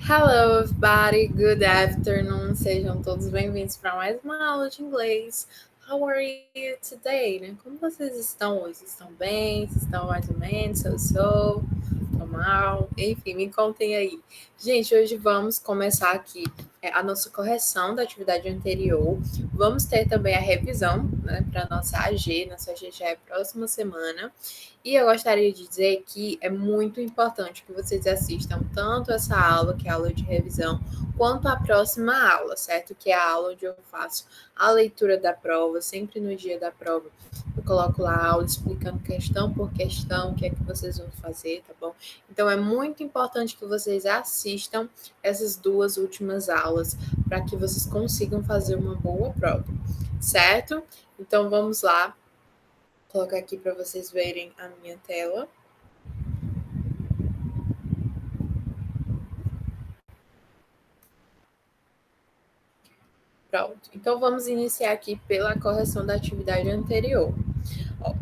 Hello, everybody. Good afternoon. Sejam todos bem-vindos para mais uma aula de inglês. How are you today? Né? Como vocês estão hoje? Estão bem? Vocês estão mais ou menos? Estão mal? Enfim, me contem aí. Gente, hoje vamos começar aqui a nossa correção da atividade anterior. Vamos ter também a revisão, né, para nossa AG. Nossa AG já é próxima semana. E eu gostaria de dizer que é muito importante que vocês assistam tanto essa aula, que é a aula de revisão, quanto a próxima aula, certo? Que é a aula onde eu faço a leitura da prova, sempre no dia da prova. Eu coloco lá a aula explicando questão por questão, o que é que vocês vão fazer, tá bom? Então é muito importante que vocês assistam essas duas últimas aulas para que vocês consigam fazer uma boa prova, certo? Então vamos lá. Vou colocar aqui para vocês verem a minha tela. Pronto. Então vamos iniciar aqui pela correção da atividade anterior.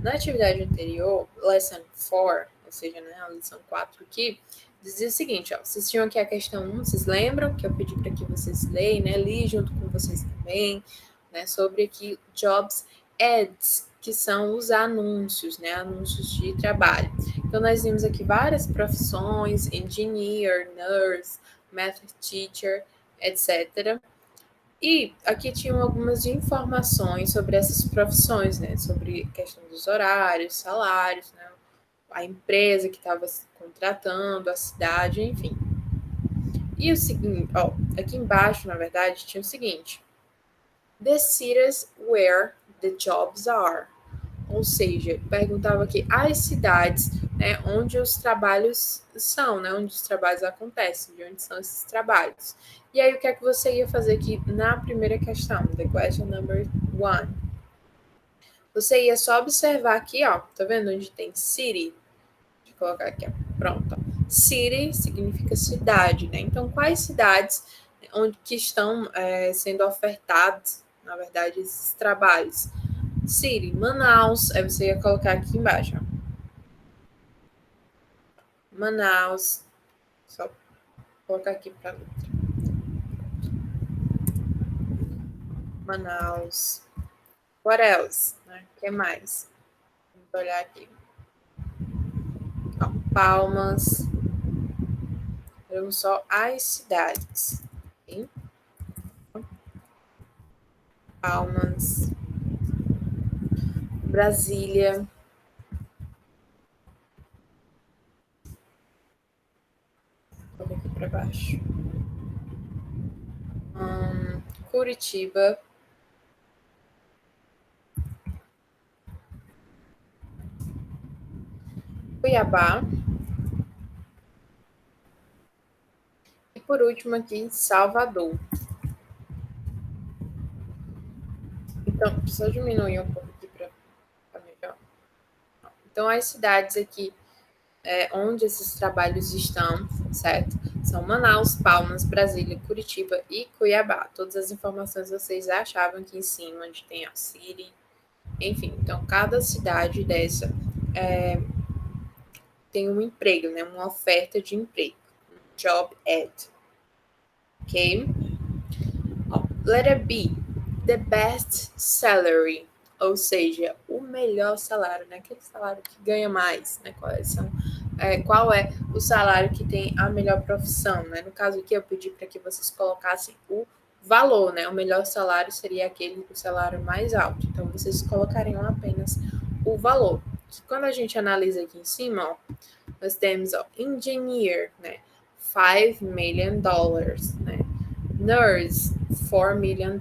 Na atividade anterior, lesson 4, ou seja, né, a lição 4 aqui, dizia o seguinte, vocês tinham aqui a questão 1, vocês lembram que eu pedi para que vocês leiam, né, li junto com vocês também, né, sobre aqui jobs ads, que são os anúncios, né, anúncios de trabalho. Então nós vimos aqui várias profissões, engineer, nurse, math teacher, etc. E aqui tinham algumas informações sobre essas profissões, né? Sobre questão dos horários, salários, né? A empresa que estava contratando, a cidade, enfim. E o seguinte, aqui embaixo, na verdade, tinha o seguinte: The cities where the jobs are. Ou seja, perguntava aqui as cidades, né, onde os trabalhos são, né, onde os trabalhos acontecem, de onde são esses trabalhos. E aí, o que é que você ia fazer aqui na primeira questão, the question number 1? Você ia só observar aqui, tá vendo onde tem city? Deixa eu colocar aqui, pronto. City significa cidade, né? Então, quais cidades onde que estão sendo ofertados, na verdade, esses trabalhos? City, Manaus, aí você ia colocar aqui embaixo, Manaus, só colocar aqui para letra. Manaus. What else? Né? O que mais? Vamos olhar aqui. Palmas. Vamos só as cidades. Okay? Palmas. Brasília. Coloca aqui para baixo. Curitiba. Cuiabá. E por último aqui, Salvador. Então, só diminuir um pouco aqui para melhor. Então, as cidades aqui onde esses trabalhos estão, certo? São Manaus, Palmas, Brasília, Curitiba e Cuiabá. Todas as informações vocês achavam aqui em cima, onde tem a City. Enfim, então cada cidade dessa tem um emprego, né? Uma oferta de emprego. Job ad. Ok? Letter B. The best salary. Ou seja, o melhor salário, né? Aquele salário que ganha mais, né? Qual é o salário que tem a melhor profissão, né? No caso aqui, eu pedi para que vocês colocassem o valor, né? O melhor salário seria aquele do salário mais alto. Então, vocês colocariam apenas o valor. Quando a gente analisa aqui em cima, nós temos engineer, né? $5 million, né? Nurse, $4 million.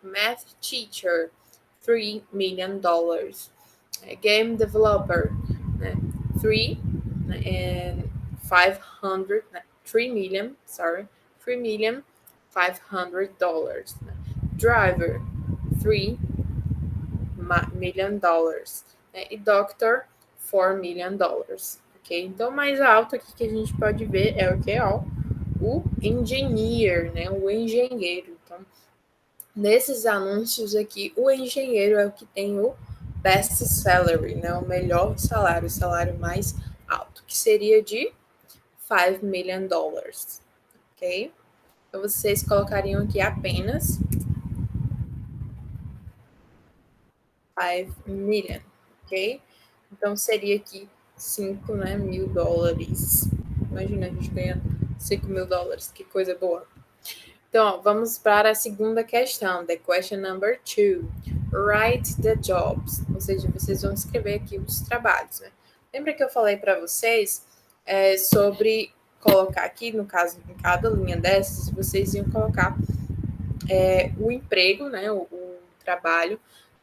Math teacher, $3 million. Game developer, né? 3 and 500, 3 million, sorry, $3,500,000. Driver, $3 million. E doctor, $4 million. Ok? Então, mais alto aqui que a gente pode ver é o que? O engineer, né? O engenheiro. Então, nesses anúncios aqui, o engenheiro é o que tem o best salary, né? O melhor salário, o salário mais alto, que seria de $5 million. ok? Então, vocês colocariam aqui apenas 5 million, ok? Então, seria aqui 5, né, mil dólares. Imagina, a gente ganha 5 mil dólares, que coisa boa. Então, ó, vamos para a segunda questão, the question number 2. Write the jobs, ou seja, vocês vão escrever aqui os trabalhos, né? Lembra que eu falei para vocês sobre colocar aqui, no caso, em cada linha dessas, vocês iam colocar o emprego, né, o trabalho,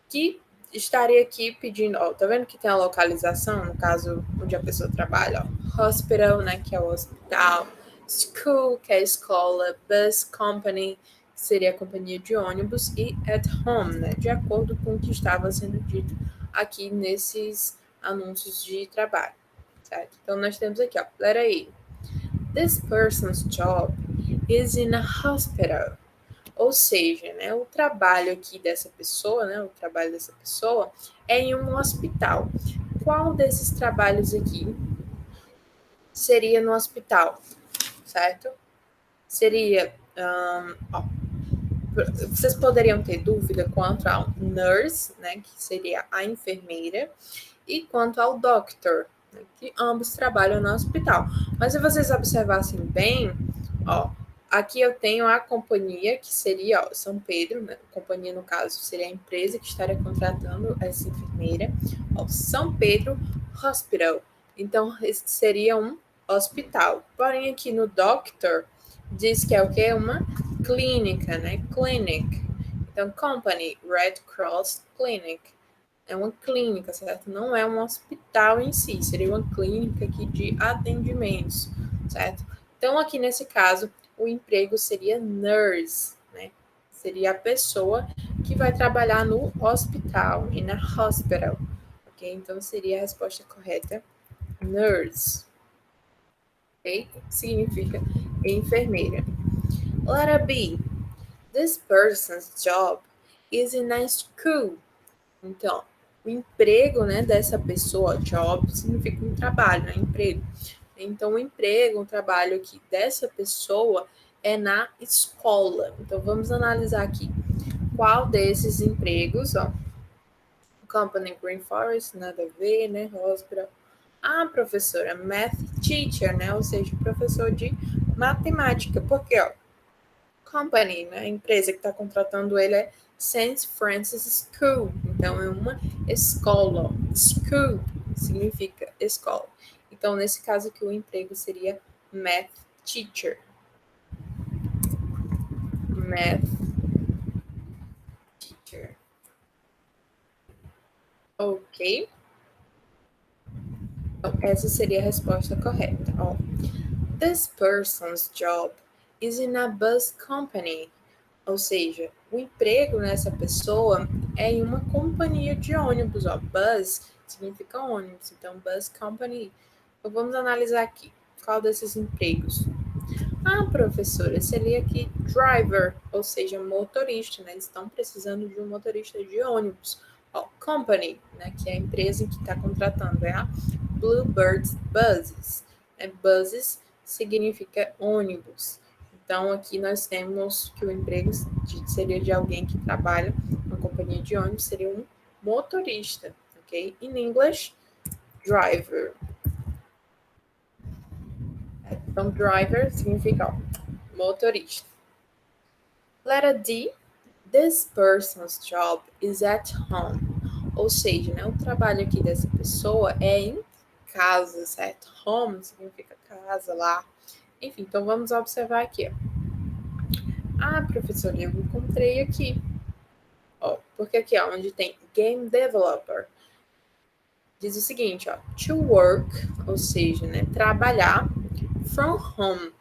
que estaria aqui pedindo, ó, tá vendo que tem a localização, no caso, onde a pessoa trabalha, ó, hospital, né, que é o hospital, school, que é a escola, bus company, que seria a companhia de ônibus, e at home, né, de acordo com o que estava sendo dito aqui nesses anúncios de trabalho, certo? Então, nós temos aqui, ó, letra A. This person's job is in a hospital. Ou seja, né, o trabalho aqui dessa pessoa, né, o trabalho dessa pessoa é em um hospital. Qual desses trabalhos aqui seria no hospital, certo? Seria, ó, vocês poderiam ter dúvida quanto ao nurse, né, que seria a enfermeira, e quanto ao doctor, né, que ambos trabalham no hospital. Mas se vocês observassem bem, ó, aqui eu tenho a companhia, que seria, ó, São Pedro, né? A companhia, no caso, seria a empresa que estaria contratando essa enfermeira. Ó, São Pedro Hospital. Então, esse seria um hospital. Porém, aqui no doctor, diz que é o quê? Uma clínica, né? Clinic. Então, company, Red Cross Clinic. É uma clínica, certo? Não é um hospital em si, seria uma clínica aqui de atendimentos, certo? Então, aqui nesse caso, o emprego seria nurse, né? Seria a pessoa que vai trabalhar no hospital, in a hospital, ok? Então, seria a resposta correta, nurse, ok? Significa enfermeira. Letter B. This person's job is in a school. Então, o emprego, né, dessa pessoa, job, significa um trabalho, né, emprego. Então, o emprego, o trabalho aqui dessa pessoa é na escola. Então, vamos analisar aqui qual desses empregos, ó. Company Green Forest, nada a ver, né, Hospital. Ah, professora, math teacher, né, ou seja, professor de matemática. Porque, ó, company, né, a empresa que está contratando ele é St. Francis School. Então, é uma escola. School significa escola. Então, nesse caso aqui, o emprego seria math teacher. Math teacher. Ok? Então, essa seria a resposta correta. Ó, this person's job is in a bus company. Ou seja, o emprego nessa pessoa é em uma companhia de ônibus. Ó. Bus significa ônibus, então bus company. Então vamos analisar aqui qual desses empregos. Ah, professora, seria aqui driver, ou seja, motorista, né? Eles estão precisando de um motorista de ônibus. Ó, company, né? Que é a empresa que está contratando, é a Bluebird Buses. Buses significa ônibus. Então, aqui nós temos que o emprego seria de alguém que trabalha na companhia de ônibus, seria um motorista, ok? In English, driver. Então, driver significa ó, motorista. Letter D, this person's job is at home. Ou seja, né, o trabalho aqui dessa pessoa é em casa, certo? Home significa casa, lá. Enfim, então vamos observar aqui. Ó. Ah, professora, eu encontrei aqui. Ó, porque aqui, ó, onde tem game developer, diz o seguinte, ó, to work, ou seja, né, trabalhar from home,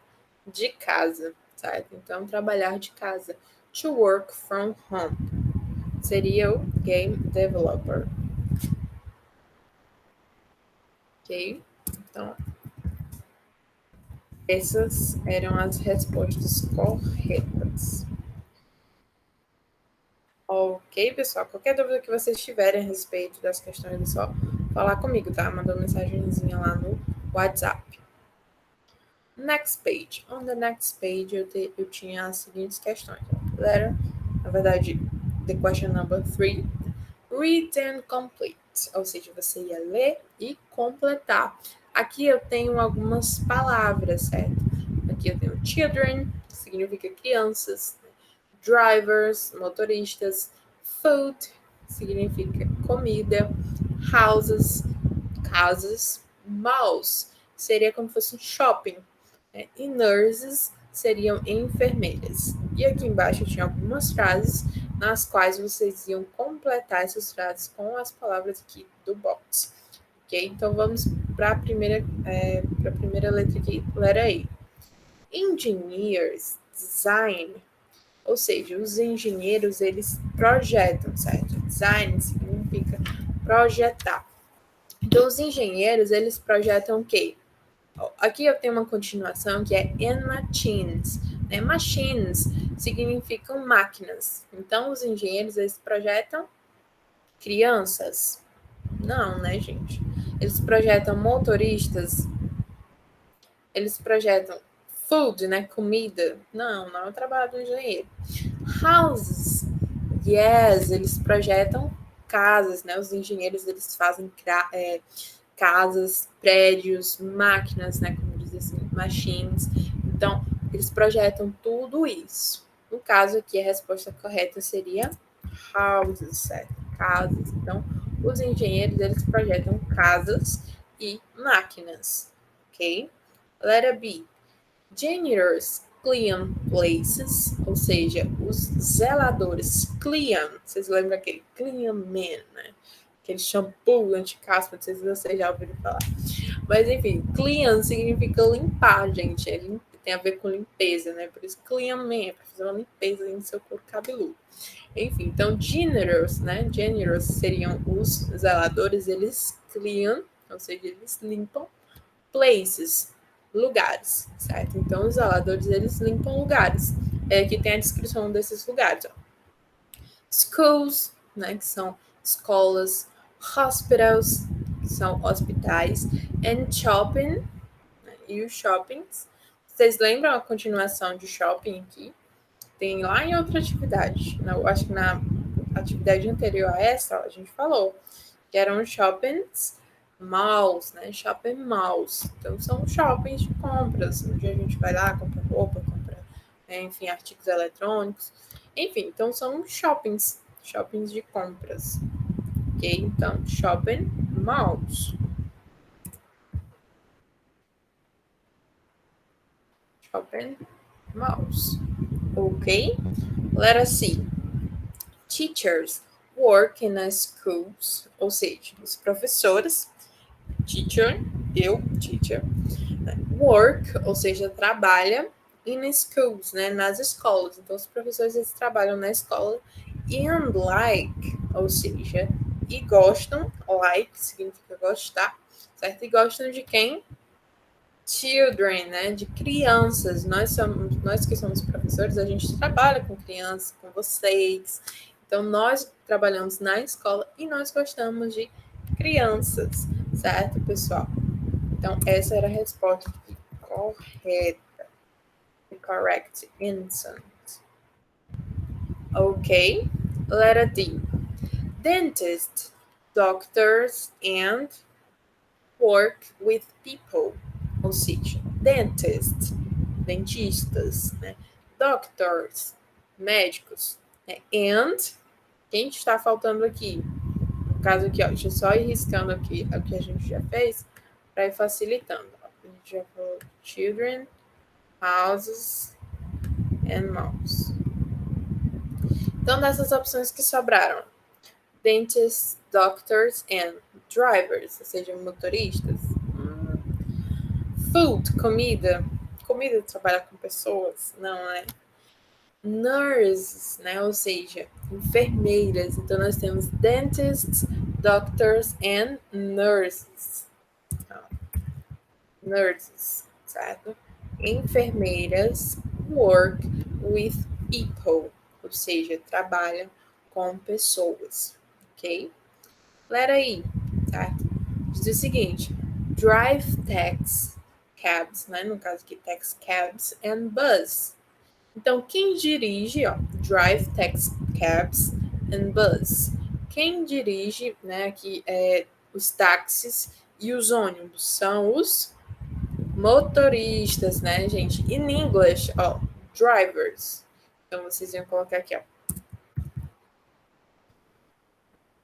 de casa, certo? Então, trabalhar de casa. To work from home seria o game developer. Ok? Então, essas eram as respostas corretas. Ok, pessoal? Qualquer dúvida que vocês tiverem a respeito das questões, é só falar comigo, tá? Mandando mensagenzinha lá no WhatsApp. Next page. On the next page, eu tinha as seguintes questões. Letter, na verdade, the question number 3. Read and complete. Ou seja, você ia ler e completar. Aqui eu tenho algumas palavras, certo? Aqui eu tenho children, que significa crianças. Drivers, motoristas. Food, significa comida. Houses, casas. Malls, seria como se fosse um shopping. E nurses seriam enfermeiras. E aqui embaixo tinha algumas frases nas quais vocês iam completar essas frases com as palavras aqui do box. Ok? Então vamos para a primeira letra aqui, letra A. Engineers design, ou seja, os engenheiros eles projetam, certo? Design significa projetar. Então os engenheiros eles projetam o quê? Aqui eu tenho uma continuação que é and machines. Né? Machines significam máquinas. Então, os engenheiros, eles projetam crianças? Não, né, gente? Eles projetam motoristas? Eles projetam food, né, comida? Não, não é o trabalho do engenheiro. Houses? Yes, eles projetam casas, né? Os engenheiros, eles fazem casas, prédios, máquinas, né? Como diz assim, machines. Então, eles projetam tudo isso. No caso aqui, a resposta correta seria houses, certo? Casas. Então, os engenheiros, eles projetam casas e máquinas, ok? Letra B. Janitors clean places, ou seja, os zeladores clean. Vocês lembram aquele clean man, né? Aquele shampoo anti-caspa, não sei se vocês já ouviram falar. Mas enfim, clean significa limpar, gente. Tem a ver com limpeza, né? Por isso clean man, para fazer uma limpeza no seu couro cabeludo. Enfim, então janitors, né? Janitors seriam os zeladores, eles clean, ou seja, eles limpam places, lugares, certo? Então os zeladores eles limpam lugares. Aqui tem a descrição desses lugares, ó. Schools, né, que são escolas, hospitals, que são hospitais, and shopping, né, e os shoppings. Vocês lembram a continuação de shopping aqui? Tem lá em outra atividade. Eu acho que na atividade anterior a essa, a gente falou que eram shoppings, malls, né? Shopping malls. Então, são shoppings de compras, onde a gente vai lá, compra roupa, compra, enfim, artigos eletrônicos. Enfim, então são shoppings de compras. Ok? Então, shopping malls. Shopping malls. Ok? Let us see. Teachers work in a schools, ou seja, os professores, teacher, teacher, work, ou seja, trabalha in schools, né, nas escolas. Então, os professores eles trabalham na escola and like, ou seja, e gostam, like significa gostar, certo? E gostam de quem? Children, né, de crianças. Nós que somos professores, a gente trabalha com crianças, com vocês. Então, nós trabalhamos na escola e nós gostamos de crianças, certo, pessoal? Então, essa era a resposta correta. The correct answer. Ok. Letter D. Dentists, doctors, and work with people. Ou seja, dentists, dentistas, né? Doctors, médicos, né? And, quem está faltando aqui? No caso aqui, ó, deixa eu só ir riscando aqui o que a gente já fez para ir facilitando. Ó. A gente já falou children, houses and malls. Então, dessas opções que sobraram, dentists, doctors and drivers, ou seja, motoristas. Food, comida. Comida trabalha com pessoas, não é? Nurses, né? Ou seja, enfermeiras. Então, nós temos dentists, doctors and nurses. Nurses, certo? Enfermeiras work with people, ou seja, trabalham com pessoas, ok? Letra I, certo? Diz o seguinte: drive taxi cabs, né? No caso aqui, taxi cabs and bus. Então, quem dirige, ó, drive taxi cabs and bus. Quem dirige, né, aqui os táxis e os ônibus são os motoristas, né, gente? In English, ó, drivers. Então, vocês iam colocar aqui, ó,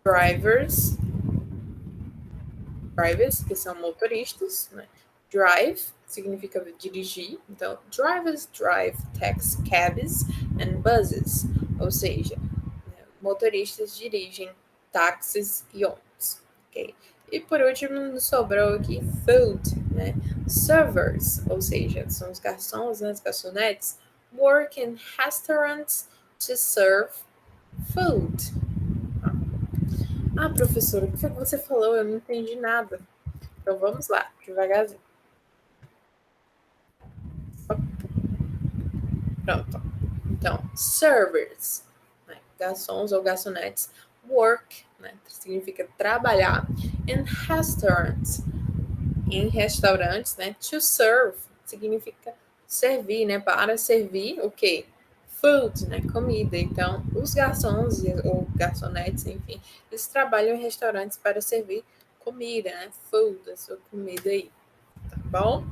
drivers, que são motoristas, né? Drive significa dirigir, então drivers drive taxi cabs and buses, ou seja, motoristas dirigem táxis e ônibus, ok? E por último, nos sobrou aqui food, né? Servers, ou seja, são os garçons, né? As garçonetes, work in restaurants to serve food. Ah, professora, o que foi que você falou? Eu não entendi nada. Então vamos lá, devagarzinho. Pronto. Então, servers, né? Garçons ou garçonetes. Work, né? Significa trabalhar. In restaurants, em restaurantes, né? To serve significa servir, né? Para servir o quê? Food, né? Comida. Então, os garçons ou garçonetes, enfim, eles trabalham em restaurantes para servir comida, né? Food, a sua comida aí, tá bom?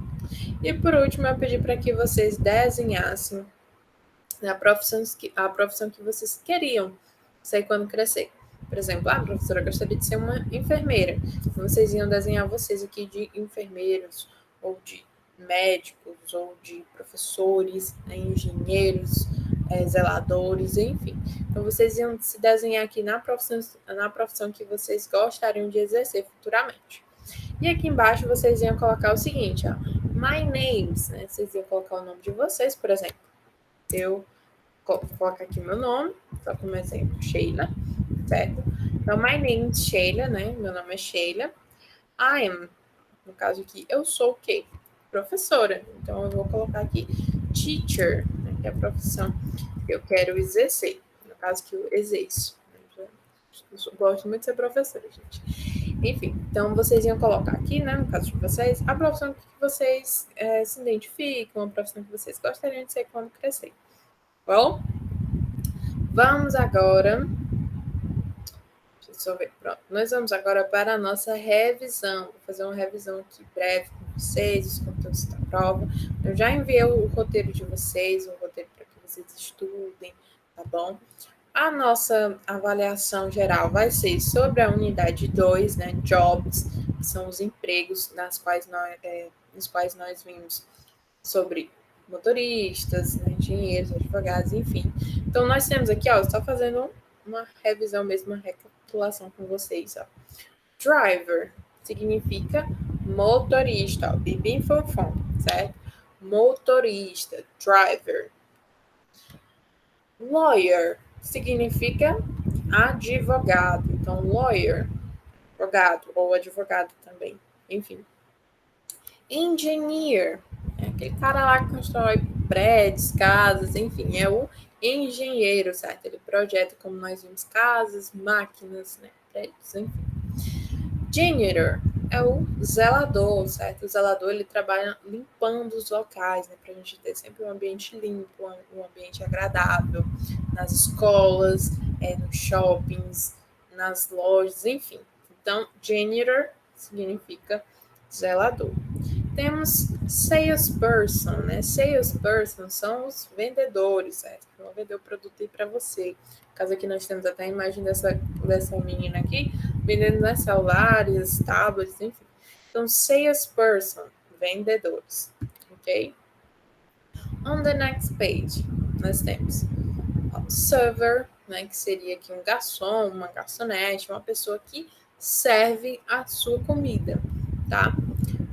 E por último, eu pedi para que vocês desenhassem a profissão que vocês queriam ser quando crescer. Por exemplo, professora, eu gostaria de ser uma enfermeira. Então, vocês iam desenhar vocês aqui de enfermeiros, ou de médicos, ou de professores, né, engenheiros, zeladores, enfim. Então, vocês iam se desenhar aqui na profissão que vocês gostariam de exercer futuramente. E aqui embaixo vocês iam colocar o seguinte, ó, my names, né? Vocês iam colocar o nome de vocês, por exemplo. Eu vou colocar aqui meu nome, só como exemplo, Sheila, certo? Então, my name is Sheila, né? Meu nome é Sheila. I am, no caso aqui, eu sou o quê? Professora. Então, eu vou colocar aqui teacher, né? Que é a profissão que eu quero exercer. No caso que eu exerço. Eu gosto muito de ser professora, gente. Enfim, então vocês iam colocar aqui, né, no caso de vocês, a profissão que vocês se identificam, a profissão que vocês gostariam de ser quando crescer. Bom, vamos agora. Deixa eu ver, pronto. Nós vamos agora para a nossa revisão. Vou fazer uma revisão aqui breve com vocês, os conteúdos da prova. Eu já enviei o roteiro de vocês, o roteiro para que vocês estudem, tá bom? A nossa avaliação geral vai ser sobre a unidade 2, né, jobs, que são os empregos nos quais nós vimos sobre motoristas, né, engenheiros, advogados, enfim. Então, nós temos aqui, ó, só fazendo uma revisão mesmo, uma recapitulação com vocês, ó. Driver significa motorista, ó, bem fofão, certo? Motorista, driver. Lawyer significa advogado. Então, lawyer, advogado ou advogado também. Enfim. Engineer, é aquele cara lá que constrói prédios, casas, enfim, é o engenheiro, certo? Ele projeta, como nós vimos, casas, máquinas, né? Prédios, enfim. Janitor é o zelador, certo? O zelador, ele trabalha limpando os locais, né? Pra gente ter sempre um ambiente limpo, um ambiente agradável, nas escolas, nos shoppings, nas lojas, enfim. Então, janitor significa zelador. Temos salesperson, né? Salesperson são os vendedores, certo? Que vão vender o produto aí para você. No caso aqui nós temos até a imagem dessa menina aqui, vendendo nas celulares, tablets, enfim. Então, salesperson, vendedores, ok? On the next page, nós temos server, né? Que seria aqui um garçom, uma garçonete, uma pessoa que serve a sua comida, tá?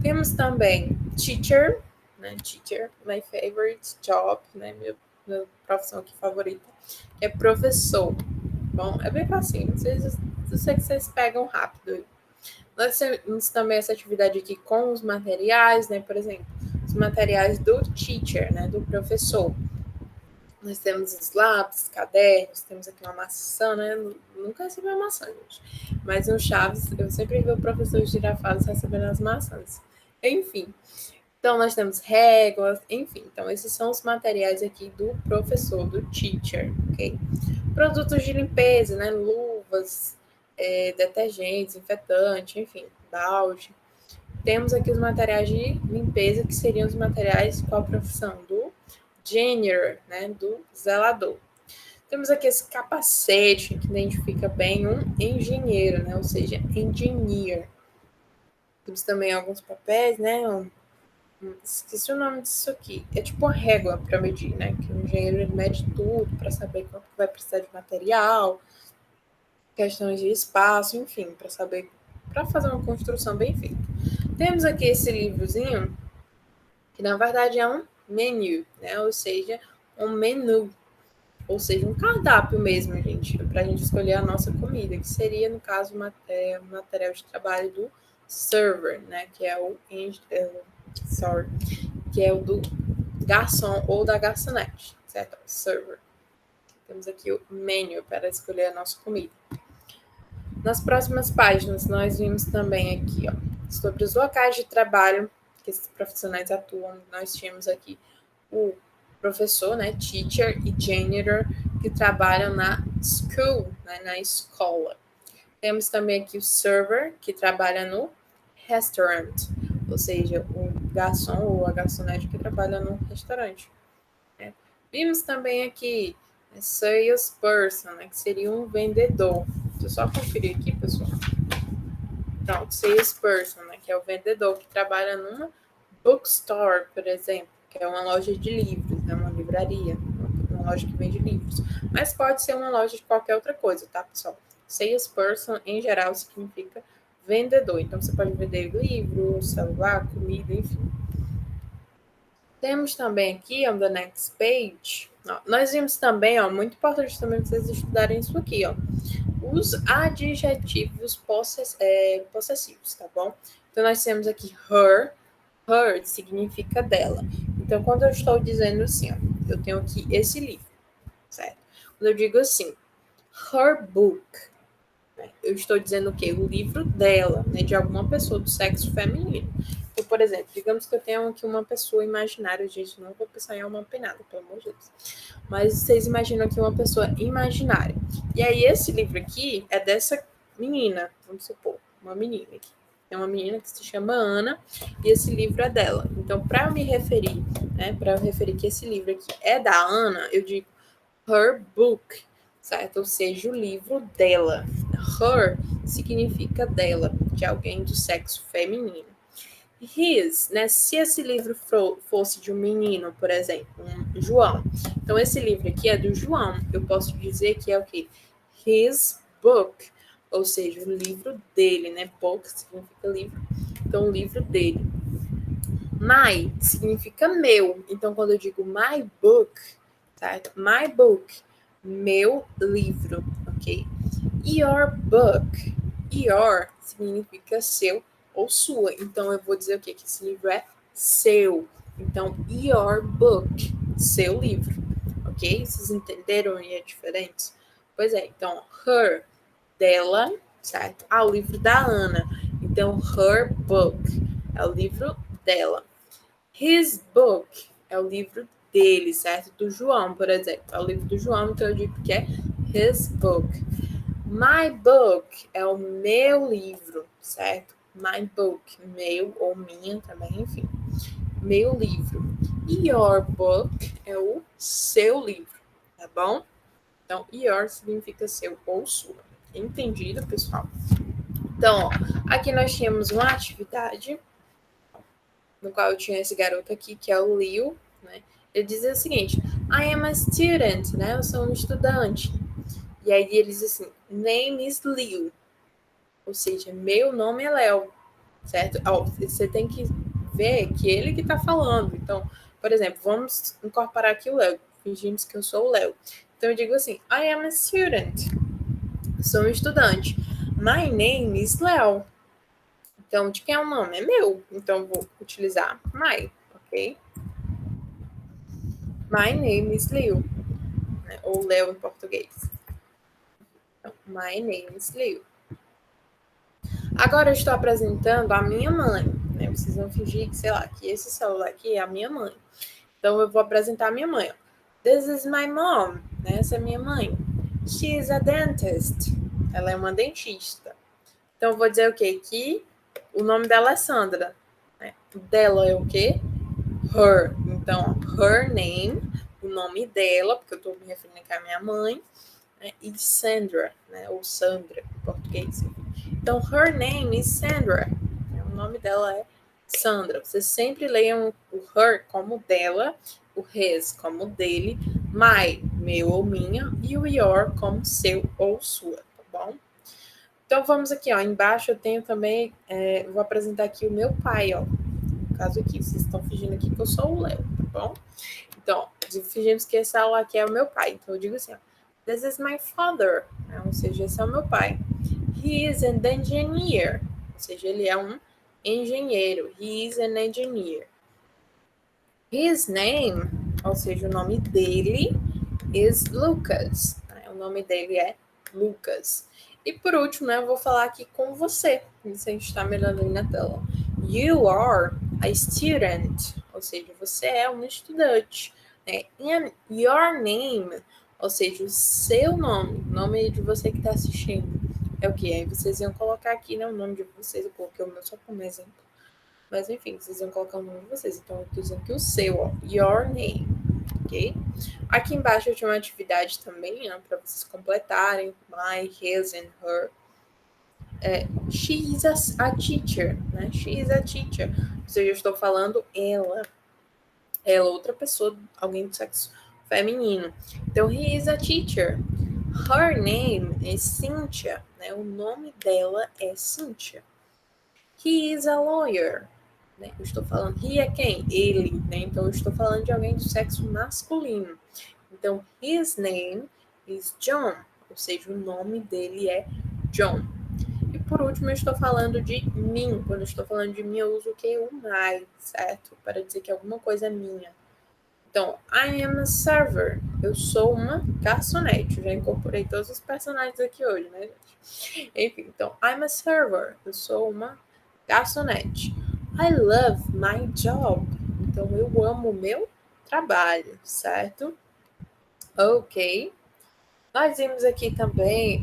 Temos também teacher, né? Teacher, my favorite job, né? Minha profissão aqui favorita, que é professor. Bom, é bem facinho, eu sei que vocês pegam rápido. Nós temos também essa atividade aqui com os materiais, né? Por exemplo, os materiais do teacher, né? Do professor. Nós temos os lápis, cadernos, temos aqui uma maçã, né? Nunca recebi uma maçã, gente. Mas no Chaves, eu sempre vi o professor Girafales recebendo as maçãs. Enfim. Então, nós temos réguas, enfim. Então, esses são os materiais aqui do professor, do teacher, ok? Produtos de limpeza, né? Luvas, detergentes, infetante, enfim, balde. Temos aqui os materiais de limpeza, que seriam os materiais com a profissão do janitor, né? Do zelador. Temos aqui esse capacete, que identifica bem um engenheiro, né? Ou seja, engineer. Temos também alguns papéis, né? Esqueci o nome disso aqui. É tipo uma régua para medir, né? Que o engenheiro ele mede tudo para saber quanto vai precisar de material, questões de espaço, enfim, para saber, para fazer uma construção bem feita. Temos aqui esse livrozinho, que na verdade é um menu, né? Ou seja, um menu, ou seja, um cardápio mesmo, gente, para a gente escolher a nossa comida, que seria, no caso, o material de trabalho do server, né? Que é que é o do garçom ou da garçonete, certo? Server. Temos aqui o menu para escolher a nossa comida. Nas próximas páginas, nós vimos também aqui, ó, sobre os locais de trabalho que esses profissionais atuam. Nós tínhamos aqui o professor, né, teacher e janitor, que trabalham na school, né, na escola. Temos também aqui o server, que trabalha no restaurant, ou seja, o garçom ou a garçonete que trabalha no restaurante. Né? Vimos também aqui salesperson, né, que seria um vendedor. Deixa eu só conferir aqui, pessoal. Pronto, salesperson, né, que é o vendedor que trabalha numa bookstore, por exemplo, que é uma loja de livros, né, uma livraria, uma loja que vende livros. Mas pode ser uma loja de qualquer outra coisa, tá, pessoal? Salesperson, em geral, significa vendedor. Então, você pode vender livro, celular, comida, enfim. Temos também aqui, on the next page, ó, nós vimos também, ó, muito importante também vocês estudarem isso aqui, ó, os adjetivos possessivos, tá bom? Então, nós temos aqui her. Her significa dela. Então, quando eu estou dizendo assim, ó, eu tenho aqui esse livro, certo? Quando eu digo assim, her book, né, eu estou dizendo o quê? O livro dela, né, de alguma pessoa do sexo feminino. Então, por exemplo, digamos que eu tenho aqui uma pessoa imaginária, gente, não vou pensar em uma penada, pelo amor de Deus. Mas vocês imaginam aqui uma pessoa imaginária. E aí, esse livro aqui é dessa menina, vamos supor, uma menina aqui. É uma menina que se chama Ana e esse livro é dela. Então, para eu me referir, né, para eu referir que esse livro aqui é da Ana, eu digo her book, certo? Ou seja, o livro dela. Her significa dela, de alguém do sexo feminino. His, né? Se esse livro fosse de um menino, por exemplo, um João. Então, esse livro aqui é do João. Eu posso dizer que é o quê? His book, ou seja, o livro dele, né? Book significa livro. Então, o livro dele. My significa meu. Então, quando eu digo my book, certo? My book, meu livro, ok? Your book. Your significa seu ou sua. Então, eu vou dizer o quê? Que esse livro é seu. Então, your book, seu livro, ok? Vocês entenderam aí a diferença? Pois é, então, her, dela, certo? Ah, o livro da Ana. Então, her book é o livro dela. His book é o livro dele, certo? Do João, por exemplo. É o livro do João, então eu digo que é his book. My book é o meu livro, certo? My book, meu ou minha também, enfim. Meu livro. Your book é o seu livro, tá bom? Então, your significa seu ou sua. Entendido, pessoal? Então, ó, aqui nós tínhamos uma atividade no qual eu tinha esse garoto aqui, que é o Leo, né? Ele dizia o seguinte, I am a student, né? Eu sou um estudante. E aí ele diz assim, name is Leo. Ou seja, meu nome é Léo, certo? Ó, você tem que ver que ele que tá falando. Então, por exemplo, vamos incorporar aqui o Léo. Fingimos que eu sou o Léo. Então eu digo assim, I am a student. Sou um estudante. My name is Léo. Então, de quem é o nome? É meu. Então, vou utilizar my, ok? My name is Leo. Né? Ou Léo em português. Então, my name is Leo. Agora eu estou apresentando a minha mãe. né? Vocês vão fingir que, sei lá, que esse celular aqui é a minha mãe. Então, eu vou apresentar a minha mãe. Ó. This is my mom. Né? Essa é a minha mãe. She is a dentist. Ela é uma dentista. Então, eu vou dizer o quê? Que o nome dela é Sandra. Né? Dela é o quê? Her. Então, her name, o nome dela, porque eu estou me referindo aqui à minha mãe, né? E Sandra, né? Ou Sandra, em português. Então, her name is Sandra. O nome dela é Sandra. Vocês sempre leiam o her como dela, o his como dele, my, meu ou minha, e o your como seu ou sua, tá bom? Então, vamos aqui, ó. Embaixo eu tenho também, vou apresentar aqui o meu pai, ó. No caso aqui, vocês estão fingindo aqui que eu sou o Léo, tá bom? Então, fingimos que esse aula aqui é o meu pai. Então, eu digo assim, ó. This is my father. Né? Ou seja, esse é o meu pai. He is an engineer. Ou seja, ele é um engenheiro. He is an engineer. His name, ou seja, o nome dele, is Lucas. Né? O nome dele é Lucas. E por último, né, eu vou falar aqui com você. Isso a gente está melhorando aí na tela. You are a student. Ou seja, você é um estudante. Né? And your name, ou seja, o seu nome, o nome de você que está assistindo, é o que? Aí vocês iam colocar aqui, né, o nome de vocês. Eu coloquei o meu só como exemplo. Mas enfim, vocês iam colocar o nome de vocês. Então, eu tô dizendo que o seu, ó, your name, ok? Aqui embaixo eu tinha uma atividade também, né, para vocês completarem. My, his and her. She is a teacher, né? She is a teacher. Ou seja, eu estou falando ela. Ela, outra pessoa, alguém do sexo feminino. Então, he is a teacher. Her name is Cynthia, né? O nome dela é Cynthia. He is a lawyer. Né? Eu estou falando, he é quem? Ele, né? Então, eu estou falando de alguém do sexo masculino. Então, his name is John, ou seja, o nome dele é John. E por último, eu estou falando de mim. Quando eu estou falando de mim, eu uso o que? O my, certo? Para dizer que alguma coisa é minha. Então, I am a server. Eu sou uma garçonete. Eu já incorporei todos os personagens aqui hoje, né, gente? Enfim, então, I'm a server. Eu sou uma garçonete. I love my job. Então, eu amo o meu trabalho, certo? Ok. Nós vimos aqui também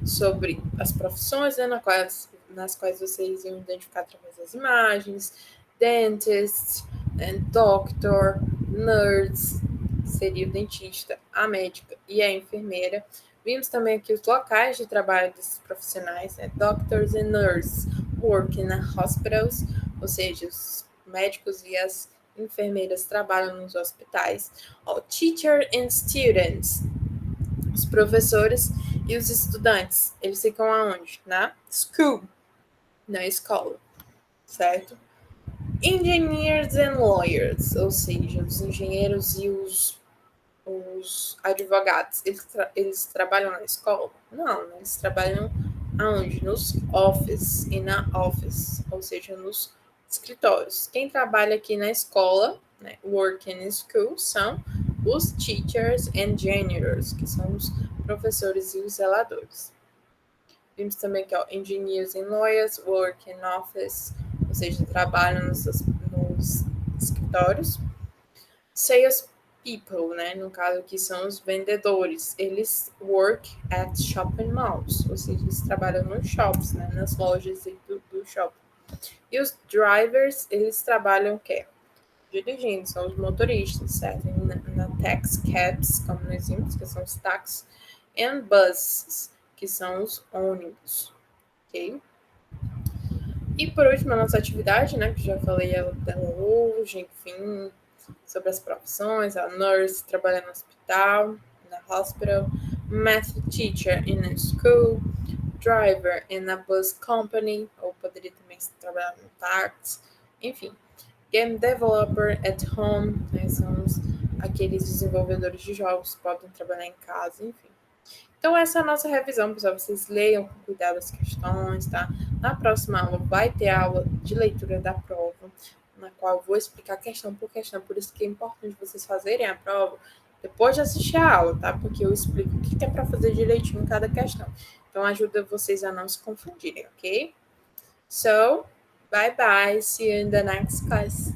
sobre as profissões, né, nas quais vocês iam identificar através das imagens. Dentist, doctor, nurse, seria o dentista, a médica e a enfermeira. Vimos também aqui os locais de trabalho desses profissionais, né? Doctors and nurses work in hospitals, ou seja, os médicos e as enfermeiras trabalham nos hospitais. Teacher and students, os professores e os estudantes, eles ficam aonde? Na school, na escola, certo? Engineers and lawyers, ou seja, os engenheiros e os advogados, eles trabalham na escola? Não, né? Eles trabalham aonde? Nos office e na office, ou seja, nos escritórios. Quem trabalha aqui na escola, né, work in school, são os teachers and janitors, que são os professores e os zeladores. Vimos também que, ó, engineers and lawyers work in office, ou seja, trabalham nos escritórios. Sales people, né, no caso aqui são os vendedores, eles work at shopping malls, ou seja, eles trabalham nos shops, né, nas lojas do shopping. E os drivers, eles trabalham o quê? Dirigindo, são os motoristas, certo? Na taxi cabs, como nós vimos, que são os táxis, and buses, que são os ônibus, ok? E por último, a nossa atividade, né, que já falei dela hoje, enfim, sobre as profissões, a nurse trabalha no hospital, na hospital, math teacher in a school, driver in a bus company, ou poderia também trabalhar no táxi, enfim. Game developer at home, né, são aqueles desenvolvedores de jogos que podem trabalhar em casa, enfim. Então, essa é a nossa revisão, pessoal. Vocês leiam com cuidado as questões, tá? Na próxima aula vai ter aula de leitura da prova, na qual eu vou explicar questão por questão. Por isso que é importante vocês fazerem a prova depois de assistir a aula, tá? Porque eu explico o que é para fazer direitinho em cada questão. Então, ajuda vocês a não se confundirem, ok? So, Bye bye. See you in the next class.